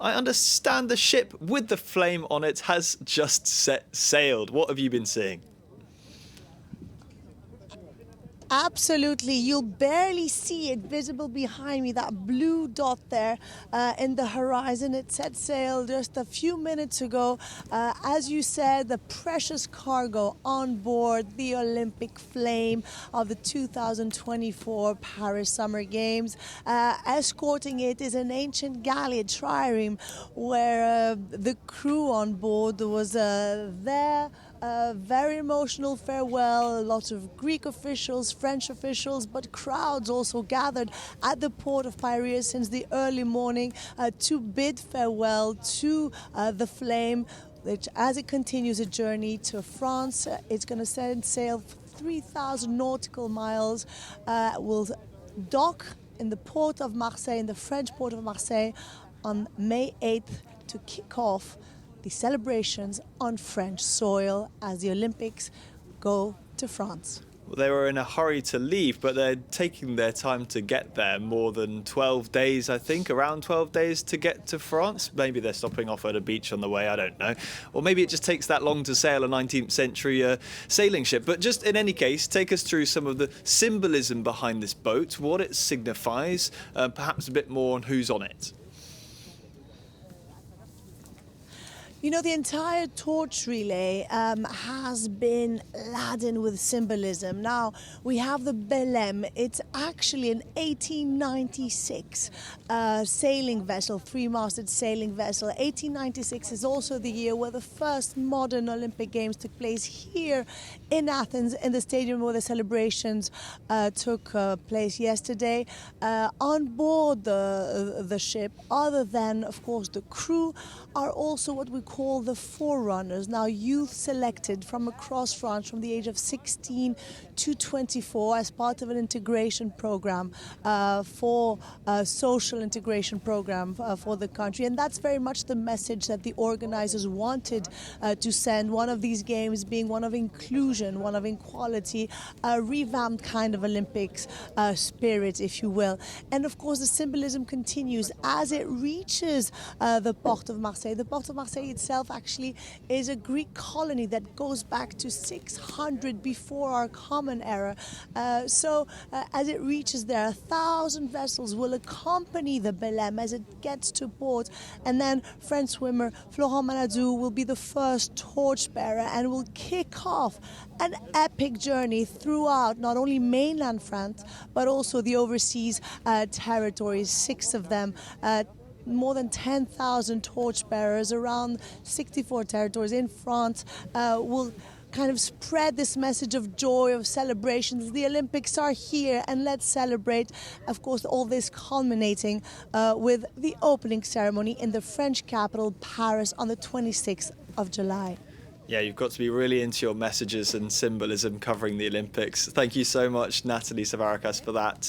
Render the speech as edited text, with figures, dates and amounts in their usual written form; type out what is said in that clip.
I understand the ship with the flame on it has just set sailed. What have you been seeing? Absolutely. You'll barely see it visible behind me, that blue dot there in the horizon. It set sail just a few minutes ago. As you said, the precious cargo on board the Olympic flame of the 2024 Paris Summer Games. Escorting it is an ancient galley, a trireme, where the crew on board was there. Very emotional farewell. A lot of Greek officials, French officials, but crowds also gathered at the port of Piraeus since the early morning to bid farewell to the flame, which, as it continues a journey to France, it's going to set sail 3,000 nautical miles. Will dock in the port of Marseille, in the French port of Marseille, on May 8th to kick off the celebrations on French soil as the Olympics go to France. Well, they were in a hurry to leave, but they're taking their time to get there. More than 12 days, I think, around 12 days to get to France. Maybe they're stopping off at a beach on the way, I don't know. Or maybe it just takes that long to sail a 19th century sailing ship. But just in any case, take us through some of the symbolism behind this boat, what it signifies, perhaps a bit more on who's on it. You know, the entire torch relay has been laden with symbolism. Now, we have the Belem. It's actually an 1896 sailing vessel, three-masted sailing vessel. 1896 is also the year where the first modern Olympic Games took place here in Athens, in the stadium where the celebrations took place yesterday. On board the ship, other than, of course, the crew, are also what we call the forerunners. Now, youth selected from across France from the age of 16 to 24 as part of an integration program for a social integration program for the country. And that's very much the message that the organizers wanted to send. One of these games being one of inclusion, one of equality, a revamped kind of Olympics spirit, if you will. And of course, the symbolism continues as it reaches the Port of Marseille. The Port of Marseille itself actually is a Greek colony that goes back to 600 before our common era. So as it reaches there, 1,000 vessels will accompany the Belem as it gets to port. And then French swimmer Florent Manadou will be the first torchbearer and will kick off an epic journey throughout not only mainland France, but also the overseas territories, 6 of them. More than 10,000 torchbearers around 64 territories in France will kind of spread this message of joy, of celebrations. The Olympics are here and let's celebrate. Of course, all this culminating with the opening ceremony in the French capital, Paris, on the 26th of July. Yeah, you've got to be really into your messages and symbolism covering the Olympics. Thank you so much, Nathalie Savaricas, for that.